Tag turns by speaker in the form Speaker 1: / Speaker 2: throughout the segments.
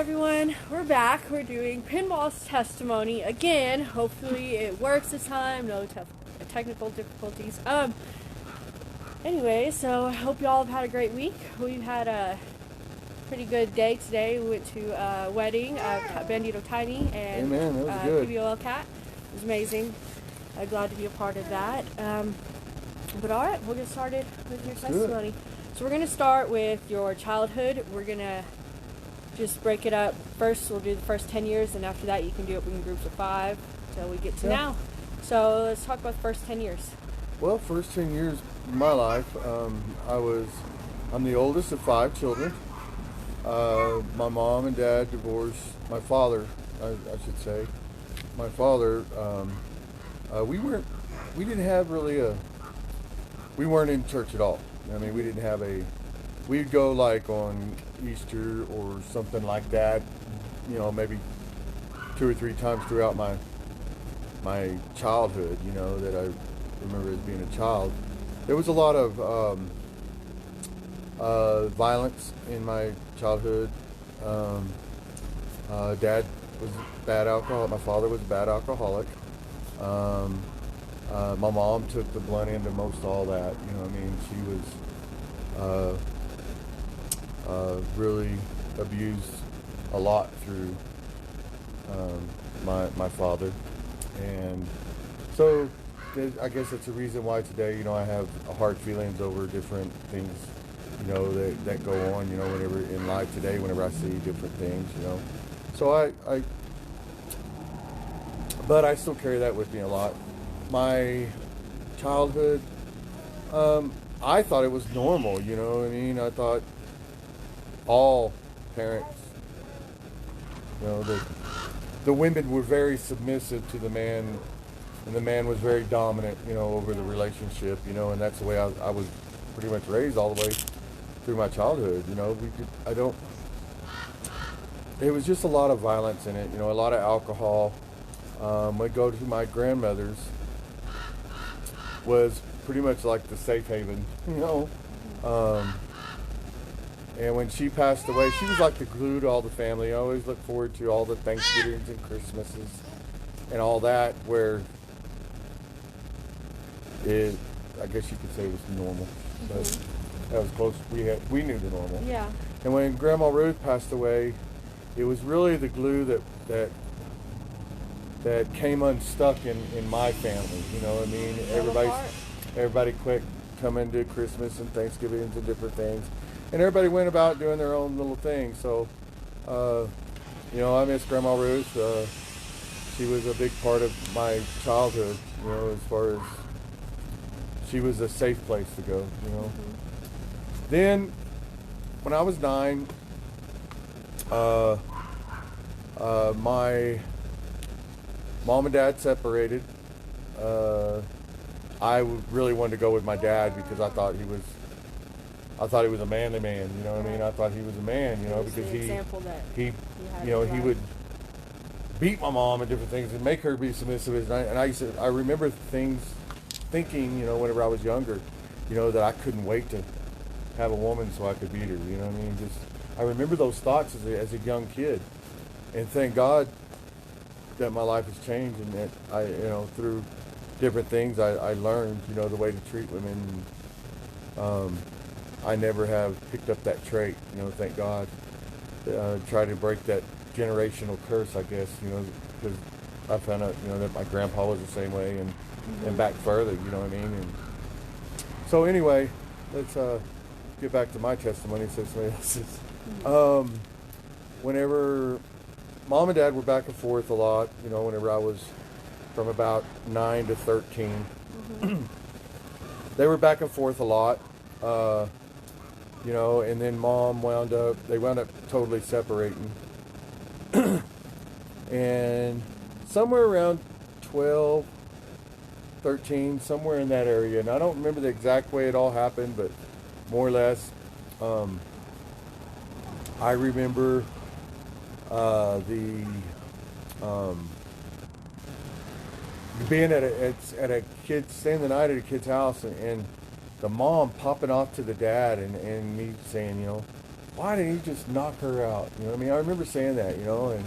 Speaker 1: everyone, we're back. We're doing Pinballs Testimony again. Hopefully it works this time. No technical difficulties. Anyway, so I hope y'all have had a great week. We've had a pretty good day today. We went to a wedding, Bandito Tiny and
Speaker 2: Amen, that was good.
Speaker 1: POH Cat. It was amazing. Glad to be a part of that. But all right, we'll get started with your testimony. So we're going to start with your childhood. We're going to just break it up. First, we'll do the first 10 years, and after that, you can do it in groups of 5 until we get to now. So let's talk about the first 10 years.
Speaker 2: Well, first 10 years of my life, I'm the oldest of 5 children. My mom and dad divorced. My father, I should say, my father, we weren't in church at all. I mean, we didn't have we'd go like on Easter or something like that, maybe 2 or 3 times throughout my childhood, that I remember as being a child. There was a lot of violence in my childhood. Dad was a bad alcoholic. My father was a bad alcoholic. My mom took the blunt end of most all that. She was really abused a lot through my father, and so I guess that's the reason why today, I have hard feelings over different things, that go on, whenever in life today, whenever I see different things, So but I still carry that with me a lot. My childhood, I thought it was normal, I thought all parents, the women were very submissive to the man, and the man was very dominant, over the relationship, and that's the way I was pretty much raised all the way through my childhood. It was just a lot of violence in it, a lot of alcohol. I'd go to my grandmother's, was pretty much like the safe haven, and when she passed away, she was like the glue to all the family. I always look forward to all the Thanksgivings and Christmases and all that, where I guess you could say it was normal. But that was close. We knew the normal.
Speaker 1: Yeah.
Speaker 2: And when Grandma Ruth passed away, it was really the glue that came unstuck in my family. Everybody quit coming to Christmas and Thanksgivings and different things, and everybody went about doing their own little thing. So, I miss Grandma Ruth. She was a big part of my childhood. As far as she was a safe place to go. Then, when I was 9, my mom and dad separated. I really wanted to go with my dad because I thought he was a manly man. I thought he was a man. Because he would beat my mom and different things and make her be submissive. And I remember thinking, whenever I was younger, that I couldn't wait to have a woman so I could beat her. I remember those thoughts as a young kid, and thank God that my life has changed, and that I, through different things, I learned, the way to treat women. I never have picked up that trait, thank God. Try to break that generational curse, I guess, because I found out, that my grandpa was the same way, and back further, And so anyway, let's get back to my testimony, so somebody else's. Whenever Mom and Dad were back and forth a lot, whenever I was from about 9 to 13. They were back and forth a lot, and then Mom wound up totally separating. And somewhere around 12, 13, somewhere in that area, and I don't remember the exact way it all happened, but more or less, I remember being staying the night at a kid's house, and the mom popping off to the dad and me saying, why didn't he just knock her out? You know what I mean? I remember saying that, you know, and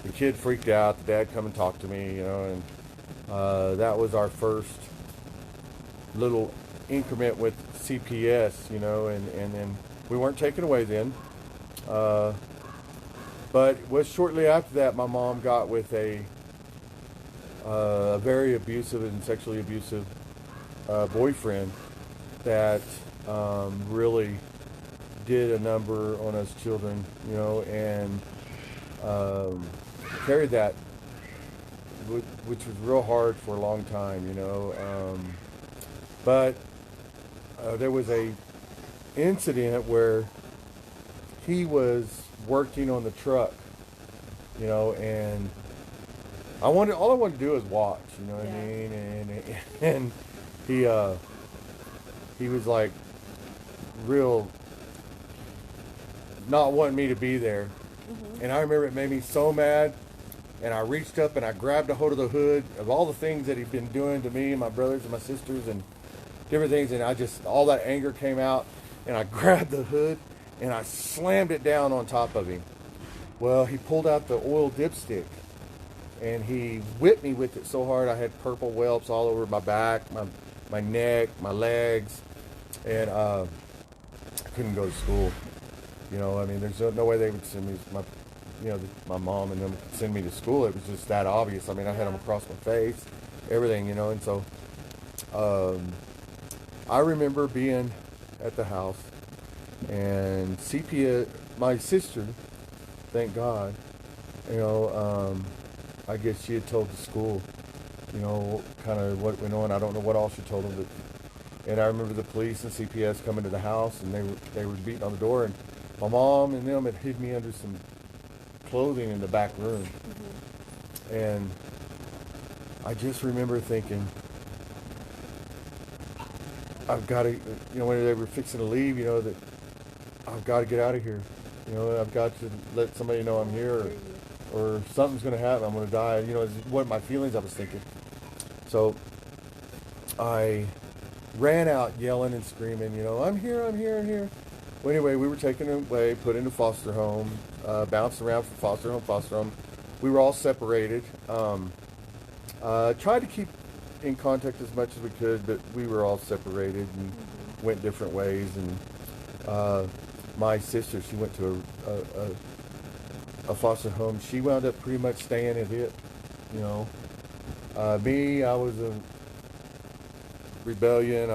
Speaker 2: the kid freaked out. The dad come and talked to me, you know, and that was our first little increment with CPS, you know, and then we weren't taken away then. But it was shortly after that my mom got with a very abusive and sexually abusive boyfriend that really did a number on us children, you know, and carried that, which was real hard for a long time, you know. But there was a incident where he was working on the truck, you know, and all I wanted to do was watch, you know what I mean? And he was like real not wanting me to be there. And I remember it made me so mad, and I reached up and I grabbed a hold of the hood of all the things that he'd been doing to me and my brothers and my sisters and different things, and all that anger came out, and I grabbed the hood and I slammed it down on top of him. Well, he pulled out the oil dipstick and he whipped me with it so hard I had purple whelps all over my back, my neck, my legs, and I couldn't go to school. You know, I mean, there's no way they would send me, my mom and them send me to school. It was just that obvious. I mean, I had them across my face, everything, you know, and so I remember being at the house and CPS, my sister, thank God, you know, I guess she had told the school, you know, kind of what went on. I don't know what all she told them, and I remember the police and CPS coming to the house, and they were beating on the door, and my mom and them had hid me under some clothing in the back room. And I just remember thinking, I've got to, you know, when they were fixing to leave, you know, that I've got to get out of here. You know, I've got to let somebody know I'm here, or something's going to happen. I'm going to die. You know, is what my feelings I was thinking. So I ran out yelling and screaming, you know, I'm here, I'm here, I'm here. Well, anyway, we were taken away, put into foster home, bounced around from foster home. We were all separated. Tried to keep in contact as much as we could, but we were all separated and went different ways. And my sister, she went to a foster home. She wound up pretty much staying at it, you know. Me, I was a rebellion.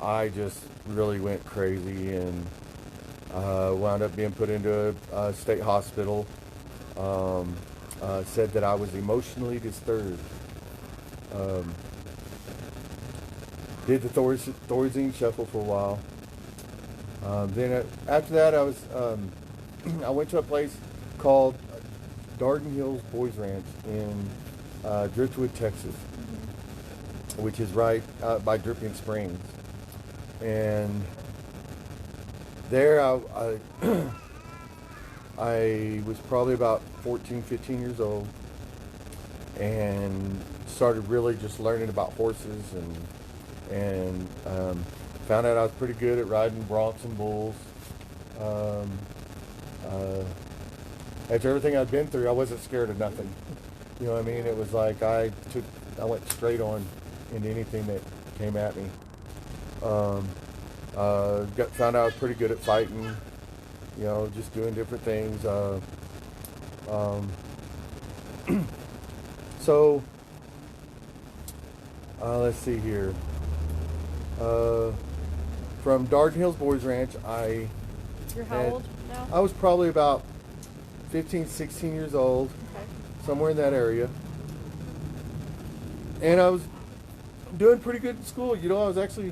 Speaker 2: I just really went crazy and wound up being put into a state hospital. Said that I was emotionally disturbed. Did the Thorazine shuffle for a while. Then after that, I was I went to a place called Darden Hills Boys Ranch in Driftwood, Texas, which is right out by Dripping Springs. And there I was probably about 14, 15 years old, and started really just learning about horses, and found out I was pretty good at riding broncs and bulls. After everything I'd been through, I wasn't scared of nothing. You know what I mean? It was like I went straight on into anything that came at me. Found out I was pretty good at fighting, you know, just doing different things. So, let's see here. From Darden Hills Boys Ranch,
Speaker 1: You're how old now?
Speaker 2: I was probably about 15, 16 years old, somewhere in that area. And I was doing pretty good in school. You know, I was actually,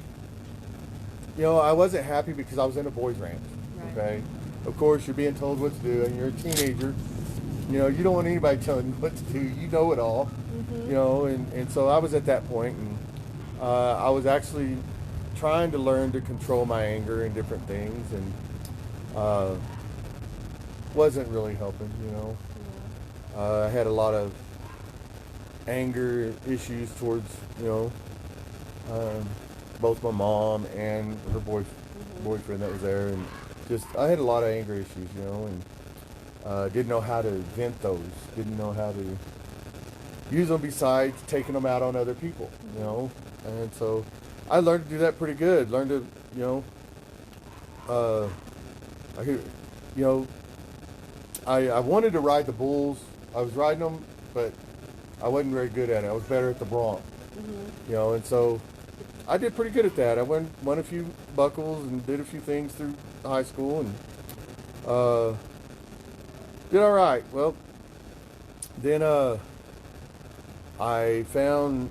Speaker 2: you know, I wasn't happy because I was in a boys ranch.
Speaker 1: Right.
Speaker 2: Okay. Of course, you're being told what to do, and you're a teenager. You know, you don't want anybody telling you what to do. You know it all. You know, and so I was at that point, and I was actually trying to learn to control my anger and different things, and wasn't really helping, you know. I had a lot of anger issues towards, you know, both my mom and her boyfriend that was there, I had a lot of anger issues, you know, and didn't know how to vent those. Didn't know how to use them besides taking them out on other people, you know. And so I learned to do that pretty good. Learned to, you know, I wanted to ride the bulls. I was riding them, but I wasn't very good at it. I was better at the bronc, you know, and so I did pretty good at that. I won a few buckles and did a few things through high school and did all right. Well, then I found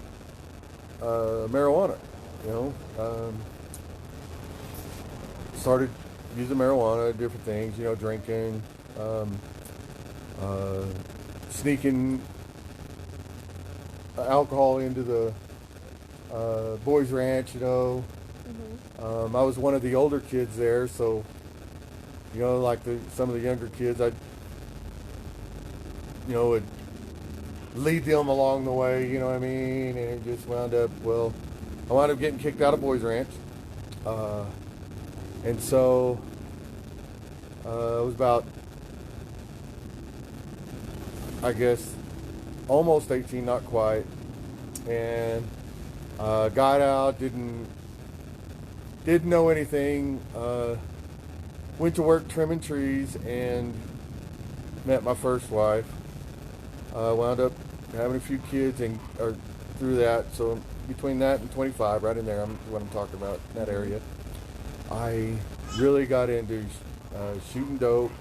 Speaker 2: marijuana, you know. Started using marijuana, different things, you know, drinking, sneaking alcohol into the boys' ranch, you know. I was one of the older kids there, so, you know, like some of the younger kids, I, you know, would lead them along the way, you know what I mean? And it just wound up, well, I wound up getting kicked out of boys' ranch. And so it was about, I guess, almost 18, not quite. And got out, didn't know anything. Went to work trimming trees and met my first wife. Wound up having a few kids or through that. So between that and 25, right in there, what I'm talking about, in that area, I really got into shooting dope.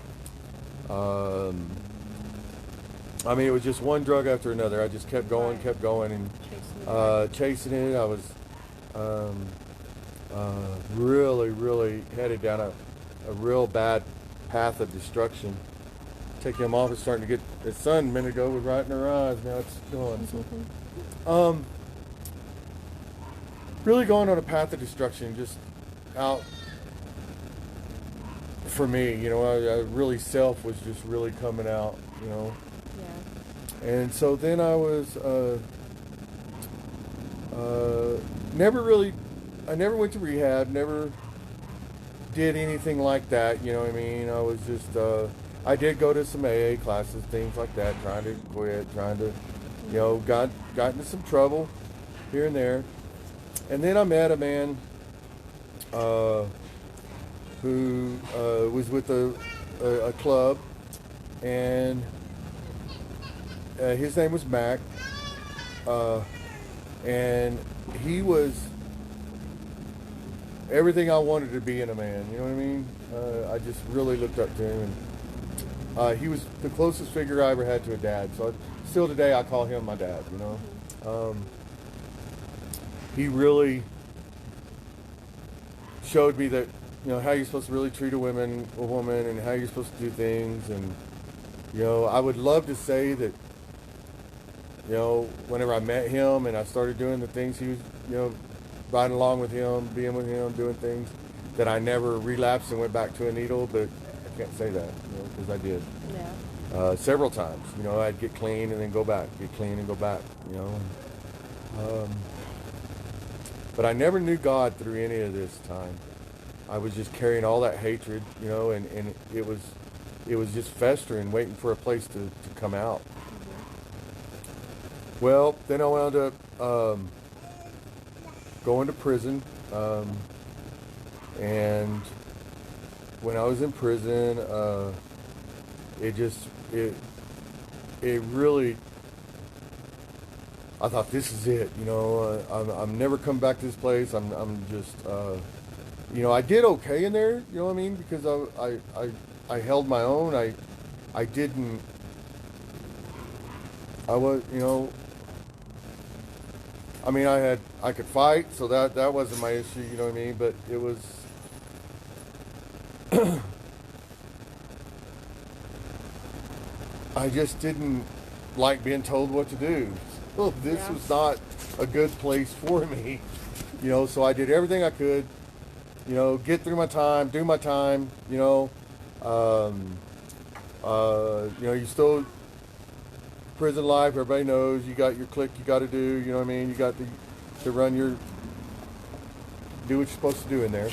Speaker 2: I mean, it was just one drug after another. I just kept going, and chasing it. I was really headed down a real bad path of destruction. Taking him off and starting to get, his son a minute ago was right in her eyes. Now it's gone. So, really going on a path of destruction, just out for me. You know, I really self was just really coming out. You know. Yeah. And so then I was I never went to rehab. Never did anything like that. You know what I mean? I was just. I did go to some AA classes, things like that, trying to quit, you know, got into some trouble here and there. And then I met a man who was with a club, and his name was Mac, and he was everything I wanted to be in a man, you know what I mean? I just really looked up to him, and he was the closest figure I ever had to a dad. So still today I call him my dad, you know. He really showed me that, you know, how you're supposed to really treat a woman, and how you're supposed to do things. And, you know, I would love to say that, you know, whenever I met him and I started doing the things he was, you know, riding along with him, being with him, doing things, that I never relapsed and went back to a needle, but I can't say that, you know, because I did. Yeah. Several times, you know, I'd get clean and then go back, get clean and go back, you know. But I never knew God through any of this time. I was just carrying all that hatred, you know, and it was just festering, waiting for a place to come out. Mm-hmm. Well, then I wound up going to prison, and when I was in prison, it really, I thought, this is it, you know. I'm never coming back to this place. I'm just, you know, I did okay in there, you know what I mean, because I held my own. I didn't, I was, you know, I mean, I could fight, so that wasn't my issue, you know what I mean, but it was, I just didn't like being told what to do. So this was not a good place for me, you know, so I did everything I could, you know, get through my time, do my time, you know. You know, you still, prison life, everybody knows, you got your clique you got to do, you know what I mean, you got to run your, do what you're supposed to do in there.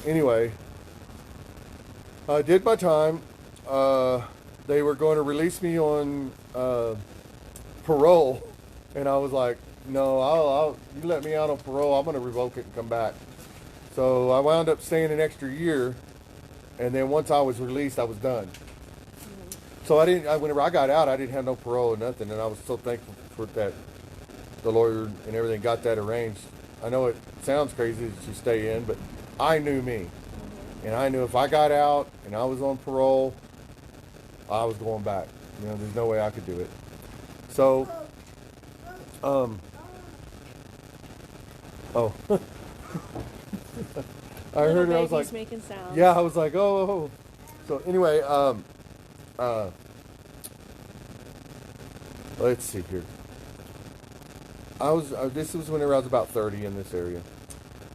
Speaker 2: Anyway, I did my time. They were going to release me on parole, and I was like, no, you let me out on parole, I'm going to revoke it and come back. So I wound up staying an extra year, and then once I was released, I was done. So whenever I got out, I didn't have no parole or nothing, and I was so thankful for that. The lawyer and everything got that arranged. I know it sounds crazy that you stay in, but I knew me. And I knew if I got out and I was on parole, I was going back. There's no way I could do it. So, oh. I heard it, I was like,
Speaker 1: making sounds.
Speaker 2: Yeah, I was like, oh. So anyway, let's see here. This was whenever I was about 30 in this area.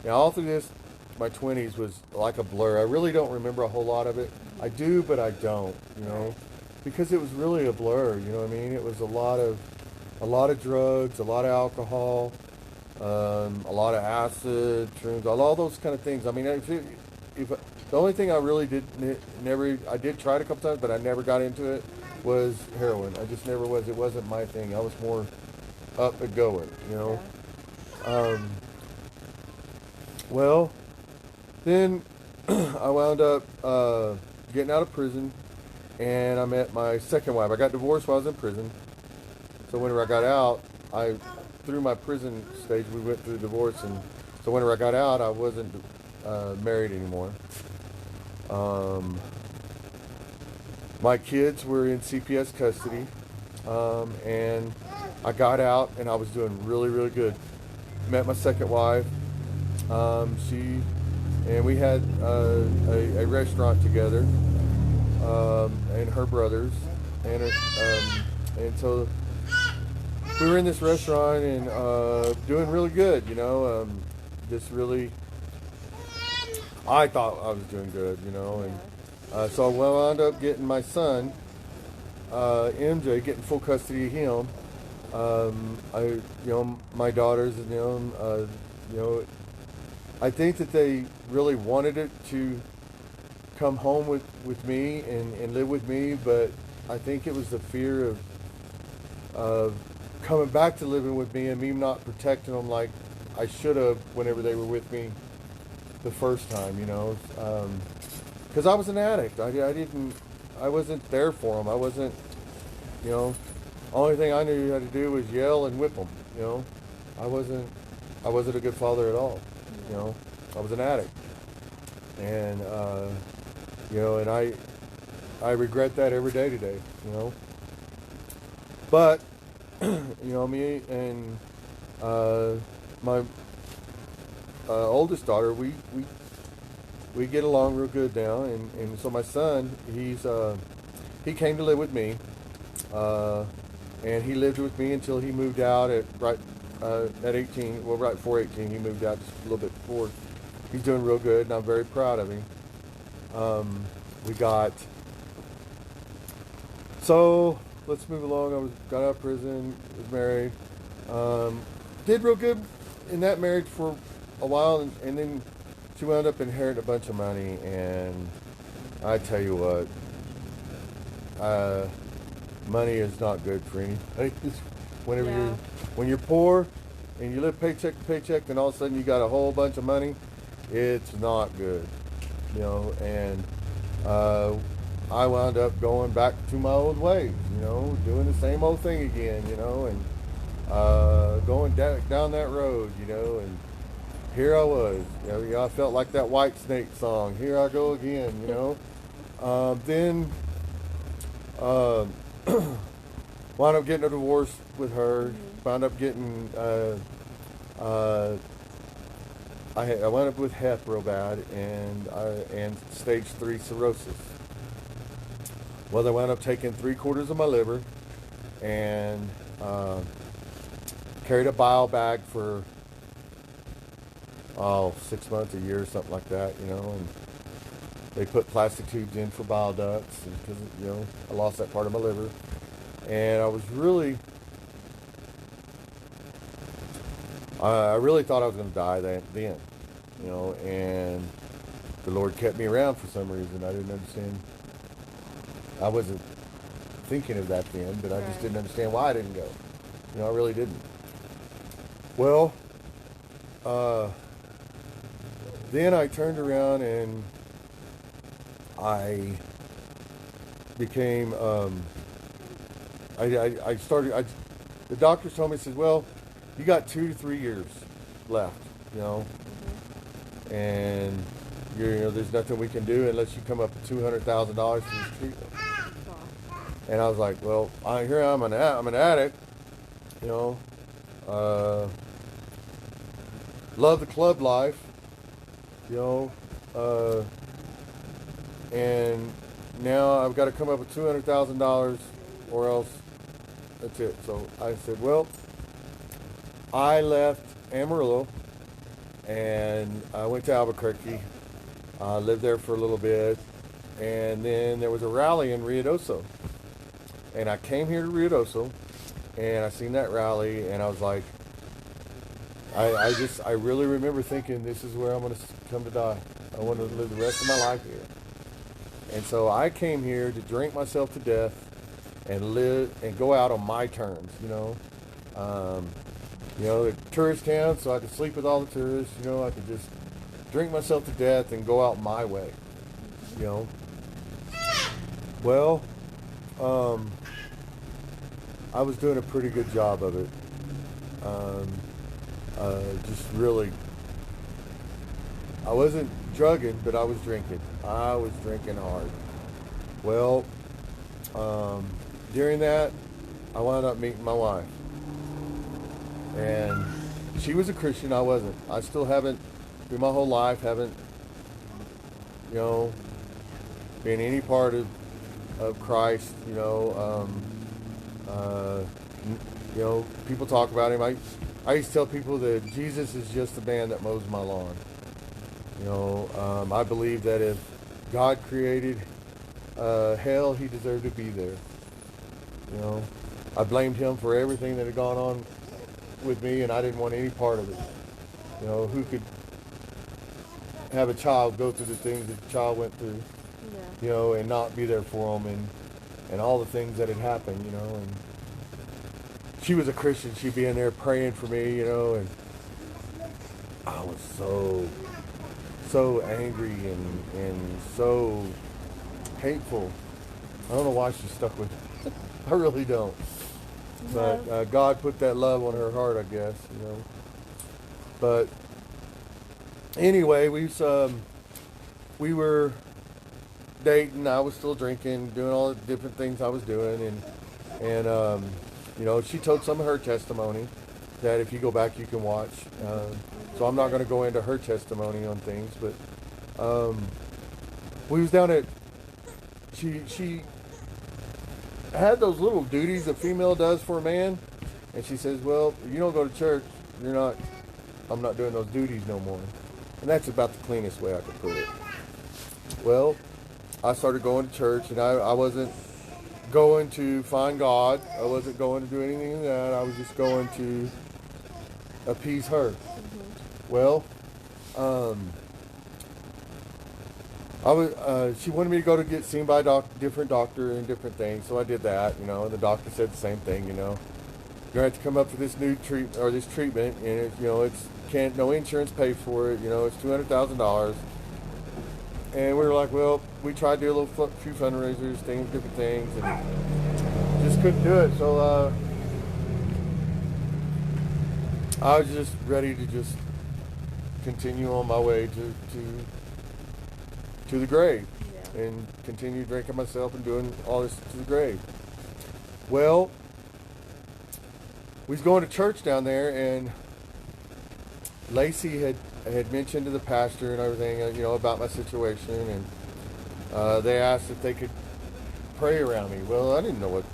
Speaker 2: Now, all through this, my 20s was like a blur. I really don't remember a whole lot of it. I do, but I don't, because it was really a blur, you know what I mean? It was a lot of drugs, a lot of alcohol, a lot of acid, shrooms, all those kind of things. I mean, if the only thing I really I did try it a couple times, but I never got into it, was heroin. I just never was. It wasn't my thing. I was more up and going,
Speaker 1: Yeah.
Speaker 2: Well, then I wound up getting out of prison, and I met my second wife. I got divorced while I was in prison. So whenever I got out, through my prison stage, we went through divorce, and so whenever I got out, I wasn't married anymore. My kids were in CPS custody, and I got out, and I was doing really, really good. Met my second wife. And we had a restaurant together, and her brothers, and so we were in this restaurant and doing really good, just really, I thought I was doing good, and so I wound up getting my son, MJ, getting full custody of him. My daughters, I think that they really wanted it to come home with me and live with me, but I think it was the fear of coming back to living with me and me not protecting them like I should have whenever they were with me the first time, because I was an addict. I wasn't there for them. I wasn't, only thing I knew how to do was yell and whip them, I wasn't a good father at all. I was an addict, and and I regret that every day today, But me and my oldest daughter, we get along real good now, and so my son, he came to live with me, and he lived with me until he moved out at 18, right before 18, he moved out just a little bit before. He's doing real good, and I'm very proud of him. So let's move along. Got out of prison, was married, did real good in that marriage for a while, and then she wound up inheriting a bunch of money, and I tell you what, money is not good for anybody. When you're poor and you live paycheck to paycheck, then all of a sudden you got a whole bunch of money, it's not good, and I wound up going back to my old ways, doing the same old thing again, and going down that road, and here I was, I felt like that White Snake song, here I go again, then wound up getting a divorce with her. Wound up getting I wound up with hep real bad and stage 3 cirrhosis. Well, I wound up taking 3/4 of my liver and carried a bile bag for 6 months, a year, something like that, and they put plastic tubes in for bile ducts because I lost that part of my liver, and I was really I really thought I was going to die then, and the Lord kept me around for some reason. I didn't understand. I wasn't thinking of that then, but I just didn't understand why I didn't go. You know, I really didn't. Well, then I turned around and I became, the doctors told me, said, well, you got 2 to 3 years left, you know, and there's nothing we can do unless you come up with $200,000 for this treatment. And I was like, well, here I'm an addict, you know, love the club life, you know, and now I've got to come up with $200,000 or else that's it. So I said, well, I left Amarillo and I went to Albuquerque. I lived there for a little bit, and then there was a rally in Ruidoso. And I came here to Ruidoso, and I seen that rally, and I was like, I really remember thinking, this is where I'm going to come to die. I want to live the rest of my life here. And so I came here to drink myself to death and live and go out on my terms, you know. The tourist town, so I could sleep with all the tourists, you know. I could just drink myself to death and go out my way, you know. Well, I was doing a pretty good job of it. Just really, I wasn't drugging, but I was drinking. I was drinking hard. Well, during that, I wound up meeting my wife. And she was a Christian, I wasn't. I still haven't, through my whole life, haven't, you know, been any part of Christ, you know. People talk about him. I used to tell people that Jesus is just the man that mows my lawn. You know, I believe that if God created hell, he deserved to be there. You know, I blamed him for everything that had gone on with me, and I didn't want any part of it. You know, who could have a child go through the things that the child went through, you know, and not be there for them, and all the things that had happened, you know. And she was a Christian. She'd be in there praying for me, you know, and I was so angry and so hateful. I don't know why she stuck with it. I really don't. But God put that love on her heart, I guess, you know. But anyway, we were dating. I was still drinking, doing all the different things I was doing, and you know, she told some of her testimony that if you go back, you can watch. So I'm not going to go into her testimony on things, but we was down at. She had those little duties a female does for a man, and she says, well, you don't go to church, I'm not doing those duties no more. And that's about the cleanest way I could put it. Well, I started going to church, and I wasn't going to find God. I wasn't going to do anything like that. I was just going to appease her. Well, she wanted me to go to get seen by a different doctor and different things, so I did that, you know, and the doctor said the same thing, you know. You're going to have to come up for this new treatment, and it, you know, no insurance pays for it, you know, it's $200,000. And we were like, well, we tried to do a few fundraisers, different things, and just couldn't do it. So I was just ready to just continue on my way to the grave, and continue drinking myself and doing all this to the grave. Well, we was going to church down there, and Lacey had mentioned to the pastor and everything, you know, about my situation, and they asked if they could pray around me. Well, I didn't know what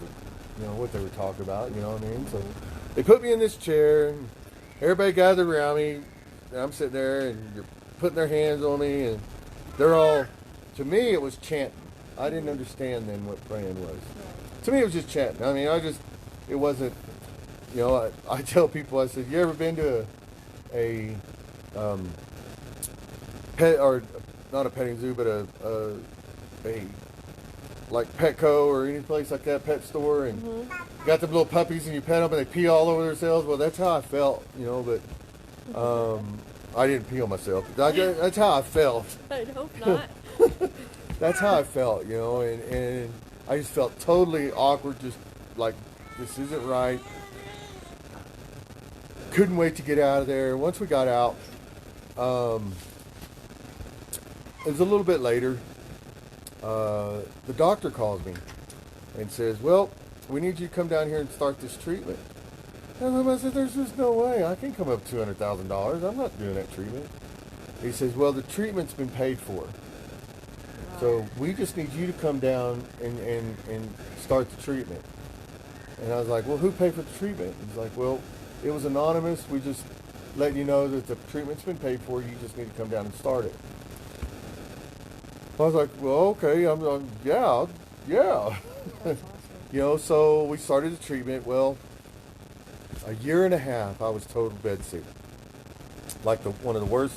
Speaker 2: they were talking about, you know what I mean? So they put me in this chair, and everybody gathered around me, and I'm sitting there, and you're putting their hands on me, and they're all, to me, it was chanting. I didn't understand then what praying was. To me, it was just chanting. I mean, it wasn't, you know, I tell people, I said, you ever been to a not a petting zoo, but a like Petco or any place like that, pet store, and got the little puppies and you pet them and they pee all over themselves. Well, that's how I felt, you know, but I didn't pee on myself. That's how I felt.
Speaker 1: I hope not.
Speaker 2: That's how I felt, you know, and I just felt totally awkward, just like, this isn't right. Couldn't wait to get out of there. Once we got out, it was a little bit later. The doctor calls me and says, well, we need you to come down here and start this treatment. And I said, there's just no way. I can come up $200,000. I'm not doing that treatment. He says, well, the treatment's been paid for. So we just need you to come down and start the treatment. And I was like, well, who paid for the treatment? He's like, well, it was anonymous. We just let you know that the treatment's been paid for. You just need to come down and start it. I was like, well, okay, yeah.
Speaker 1: That's awesome.
Speaker 2: You know, so we started the treatment. Well, a year and a half, I was total bed sick. Like one of the worst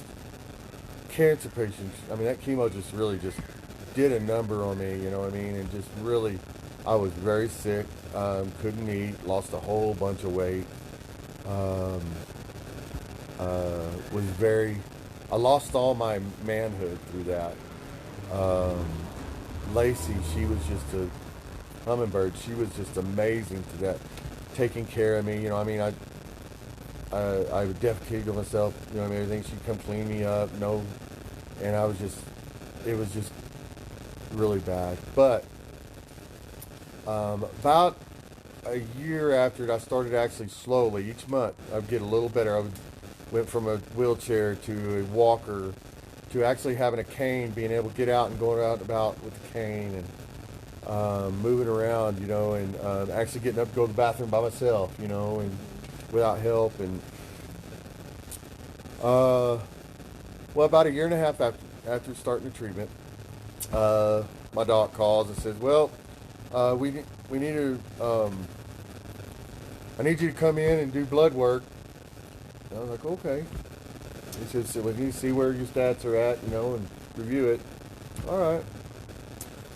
Speaker 2: cancer patients. I mean, that chemo just really just did a number on me, you know what I mean? And just really, I was very sick, couldn't eat, lost a whole bunch of weight. I lost all my manhood through that. Lacey, she was just a hummingbird. She was just amazing to that, taking care of me. You know, I mean, I defecated on myself. You know, I mean, everything. She'd come clean me up. And it was just really bad. But about a year after it, I started actually slowly. Each month, I'd get a little better. Went from a wheelchair to a walker, to actually having a cane, being able to get out and going out and about with the cane, and moving around, you know, and actually getting up to go to the bathroom by myself, you know, and without help. And well, about a year and a half after starting the treatment, my doc calls and says, well, we need to, I need you to come in and do blood work. And I was like, okay. He says, so we need to see where your stats are at, you know, and review it. All right.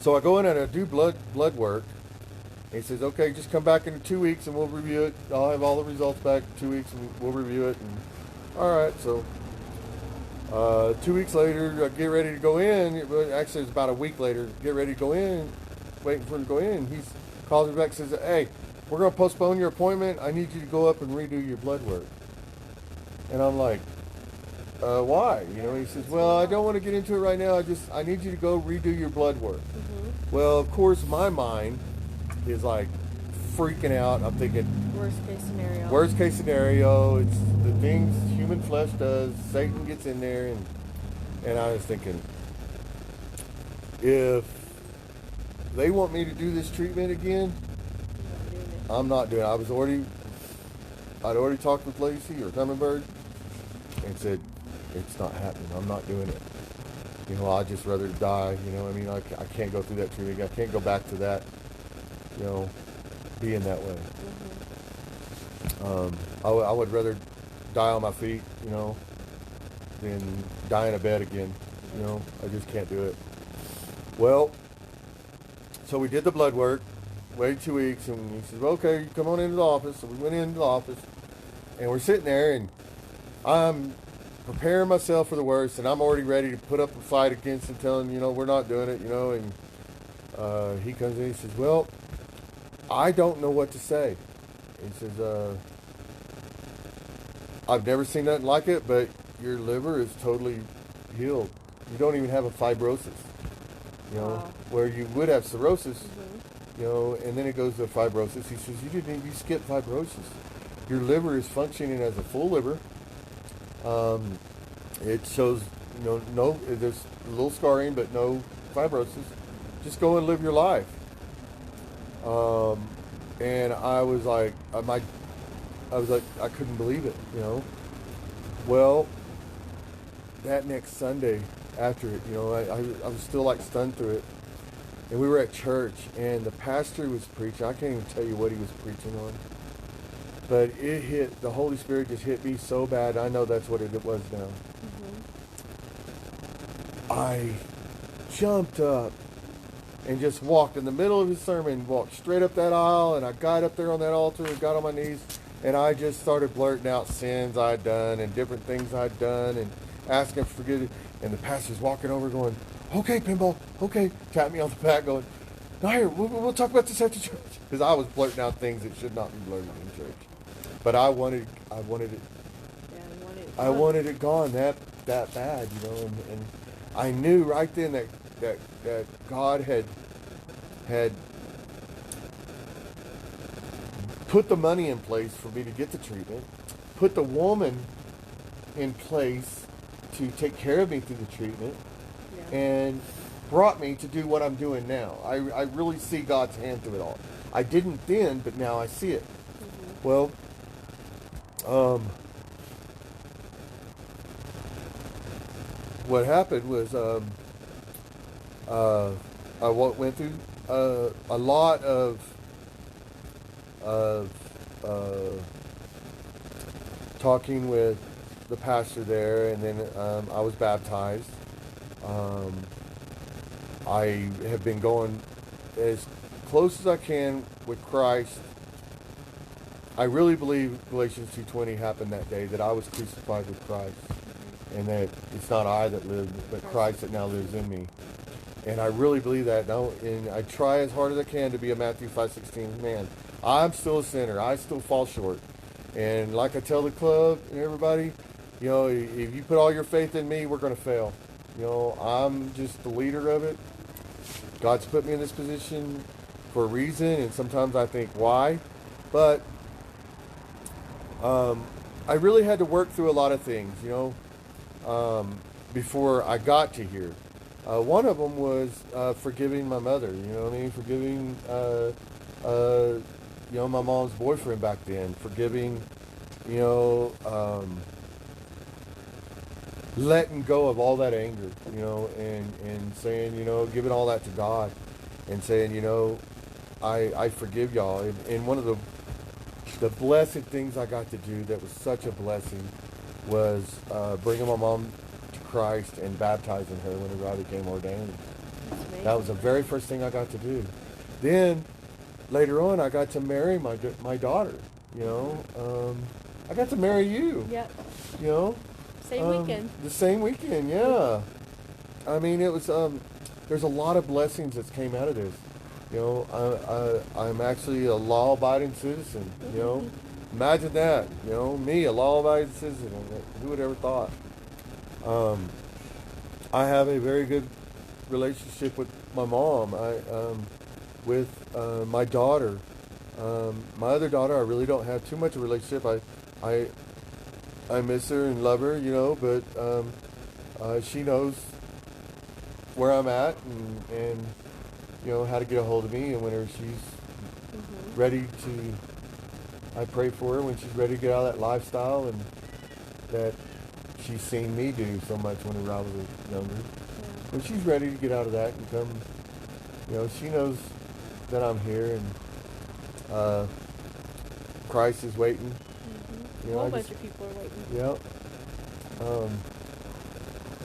Speaker 2: So I go in and I do blood work. And he says, okay, just come back in 2 weeks and we'll review it. I'll have all the results back in 2 weeks and we'll review it. And all right. So 2 weeks later, I get ready to go in. Actually, it's about a week later. Get ready to go in, waiting for him to go in. He calls me back and says, hey, we're going to postpone your appointment. I need you to go up and redo your blood work. And I'm like, why? You know, he says, well, I don't want to get into it right now. I need you to go redo your blood work. Mm-hmm. Well, of course, my mind is like freaking out. I'm thinking,
Speaker 1: worst case scenario.
Speaker 2: Worst case scenario. It's the things human flesh does. Satan gets in there, and I was thinking, if they want me to do this treatment again, I'm not doing it. I'd already talked with Lacey or Hummingbird and said, it's not happening. I'm not doing it. You know, I'd just rather die. You know, I mean, I can't go through that treatment. I can't go back to that, you know, being that way. Mm-hmm. I would rather die on my feet, you know, than die in a bed again. You know, I just can't do it. Well, so we did the blood work, waited 2 weeks, and he says, well, okay, you come on into the office. So we went into the office, and we're sitting there, and I'm preparing myself for the worst, and I'm already ready to put up a fight against him, telling him, you know, we're not doing it, you know. And he comes in, he says, well, I don't know what to say. He says, I've never seen nothing like it, but your liver is totally healed. You don't even have a fibrosis, you know, where you would have cirrhosis, you know, and then it goes to fibrosis. He says, you skipped fibrosis. Your liver is functioning as a full liver. It shows, you know, there's a little scarring, but no fibrosis. Just go and live your life. And I was like, I couldn't believe it, you know. Well, that next Sunday after it, you know, I was still like stunned through it. And we were at church, and the pastor was preaching. I can't even tell you what he was preaching on. But the Holy Spirit just hit me so bad. I know that's what it was now. Mm-hmm. I jumped up and just walked in the middle of his sermon, walked straight up that aisle, and I got up there on that altar and got on my knees, and I just started blurting out sins I'd done and different things I'd done and asking for forgiveness. And the pastor's walking over going, "Okay, Pinball, okay," tapped me on the back going, "Now here, we'll talk about this after church." Because I was blurting out things that should not be blurted in church. But I wanted it. Yeah, I wanted it gone that bad, you know. And I knew right then that God had put the money in place for me to get the treatment, put the woman in place to take care of me through the treatment, and brought me to do what I'm doing now. I really see God's hand through it all. I didn't then, but now I see it. Well, what happened was I went through a lot of talking with the pastor there, and then I was baptized. I have been going as close as I can with Christ. I really believe Galatians 2:20 happened that day, that I was crucified with Christ, and that it's not I that live, but Christ that now lives in me. And I really believe that now, and I try as hard as I can to be a Matthew 5:16 man. I'm still a sinner. I still fall short. And like I tell the club and everybody, you know, if you put all your faith in me, we're going to fail. You know, I'm just the leader of it. God's put me in this position for a reason, and sometimes I think, why? But I really had to work through a lot of things, you know, before I got to here. One of them was forgiving my mother, you know what I mean? Forgiving, you know, my mom's boyfriend back then. Forgiving, you know, letting go of all that anger, you know, and saying, you know, giving all that to God and saying, you know, I forgive y'all. And one of the blessed things I got to do that was such a blessing was bringing my mom to Christ and baptizing her whenever I became ordained. That was the very first thing I got to do. Then later on, I got to marry my daughter. You know, I got to marry you.
Speaker 1: Yep.
Speaker 2: You know.
Speaker 1: Same weekend.
Speaker 2: The same weekend, yeah. I mean, it was. There's a lot of blessings that came out of this. You know, I'm actually a law-abiding citizen. You know, imagine that. You know, me, a law-abiding citizen. Who would ever thought? I have a very good relationship with my mom. With my daughter. My other daughter, I really don't have too much of a relationship. I miss her and love her, you know, but she knows where I'm at and you know, how to get a hold of me, and whenever she's ready to, I pray for her when she's ready to get out of that lifestyle and that she's seen me do so much whenever I was younger. Yeah. When she's ready to get out of that and come, you know, she knows that I'm here, and Christ is waiting. You know,
Speaker 1: a whole bunch of people are waiting.
Speaker 2: Yeah.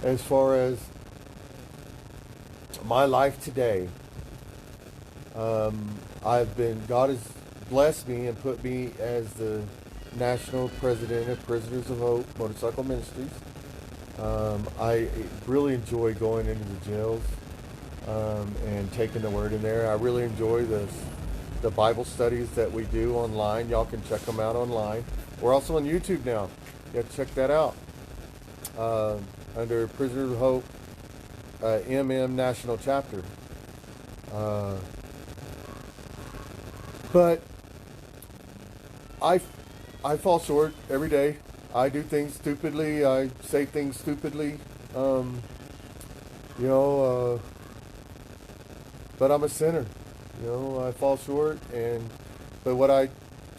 Speaker 2: As far as my life today, God has blessed me and put me as the national president of Prisoners of Hope Motorcycle Ministries. I really enjoy going into the jails and taking the word in there. I really enjoy the Bible studies that we do online. Y'all can check them out online. We're also on YouTube now. You have to check that out. Under Prisoners of Hope MM National Chapter. But I fall short every day. I do things stupidly. I say things stupidly. You know, but I'm a sinner. You know, I fall short, but what I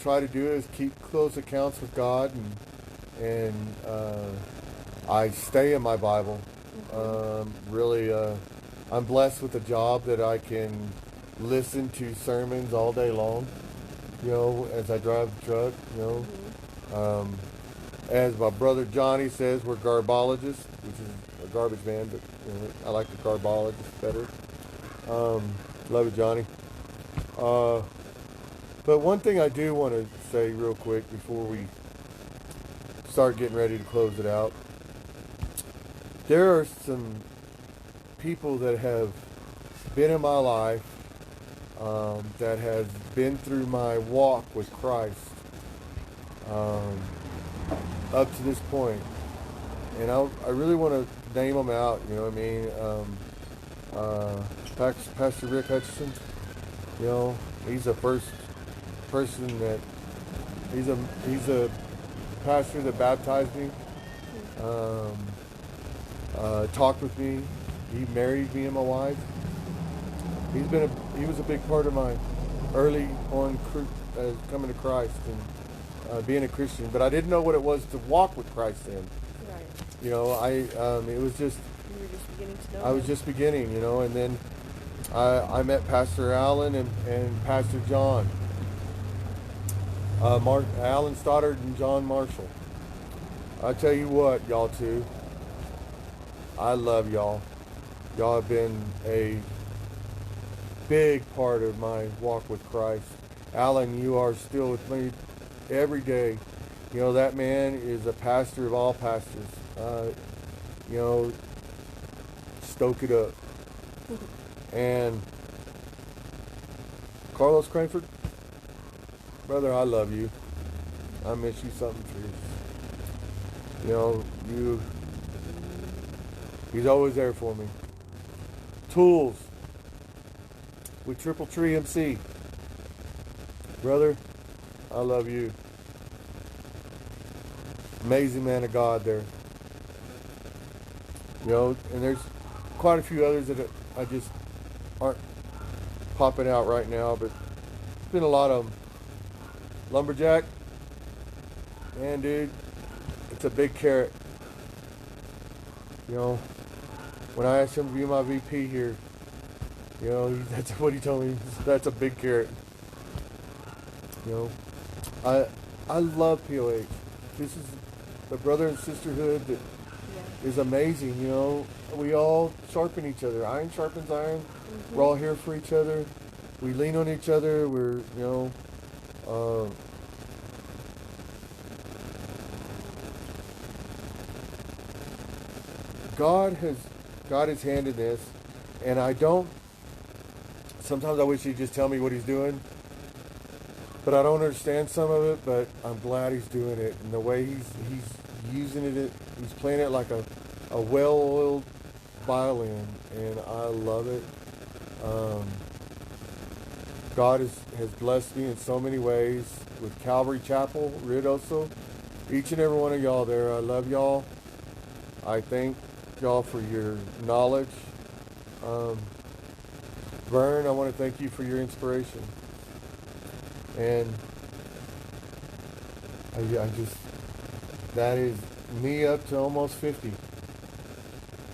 Speaker 2: try to do is keep close accounts with God, and I stay in my Bible. Really, I'm blessed with a job that I can listen to sermons all day long, you know, as I drive the truck, you know. As my brother Johnny says, we're garbologists, which is a garbage man, but I like the garbologist better. Love it, Johnny. But one thing I do want to say real quick before we start getting ready to close it out. There are some people that have been in my life that have been through my walk with Christ up to this point. And I really want to name them out, you know what I mean? Pastor Rick Hutchison, you know, he's the first person that, he's a pastor that baptized me, talked with me. He married me and my wife. He was a big part of my early on coming to Christ and being a Christian. But I didn't know what it was to walk with Christ then.
Speaker 1: Right.
Speaker 2: You know, it was just.
Speaker 1: You were just beginning to know.
Speaker 2: I was just beginning, you know, and then I met Pastor Allen and Pastor John. Alan Stoddard and John Marshall. I tell you what, y'all two, I love y'all. Y'all have been a big part of my walk with Christ. Alan, you are still with me every day. You know, that man is a pastor of all pastors. You know, stoke it up. And Carlos Cranford, brother, I love you. I miss you something fierce. You know, he's always there for me. Tools with Triple Tree MC. Brother, I love you. Amazing man of God there. You know, and there's quite a few others that I just aren't popping out right now, but there's been a lot of them. Lumberjack, man, dude, it's a big carrot. You know, when I asked him to be my VP here, you know, that's what he told me. That's a big carrot. You know, I love POH. This is the brother and sisterhood that is amazing. You know, we all sharpen each other. Iron sharpens iron. Mm-hmm. We're all here for each other. We lean on each other. We're, you know, God has got his hand in this, and sometimes I wish he'd just tell me what he's doing, but I don't understand some of it, but I'm glad he's doing it, and the way he's using it, he's playing it like a well-oiled violin, and I love it. God has blessed me in so many ways with Calvary Chapel, Ruidoso. Each and every one of y'all there, I love y'all. I thank y'all for your knowledge. Vern, I want to thank you for your inspiration. And that is me up to almost 50.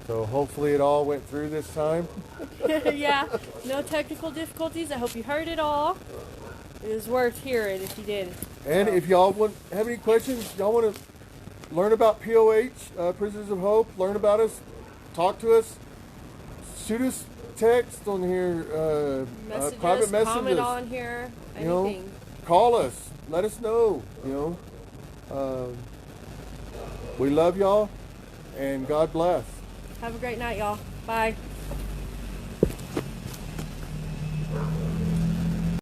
Speaker 2: So hopefully it all went through this time.
Speaker 1: Yeah, no technical difficulties. I hope you heard it all. It was worth hearing if you did.
Speaker 2: And if y'all have any questions, y'all want to learn about POH, Prisoners of Hope, learn about us, talk to us, shoot us text on here, private messages.
Speaker 1: Comment on here, anything.
Speaker 2: You know, call us, let us know, you know. We love y'all, and God bless.
Speaker 1: Have a great night, y'all. Bye.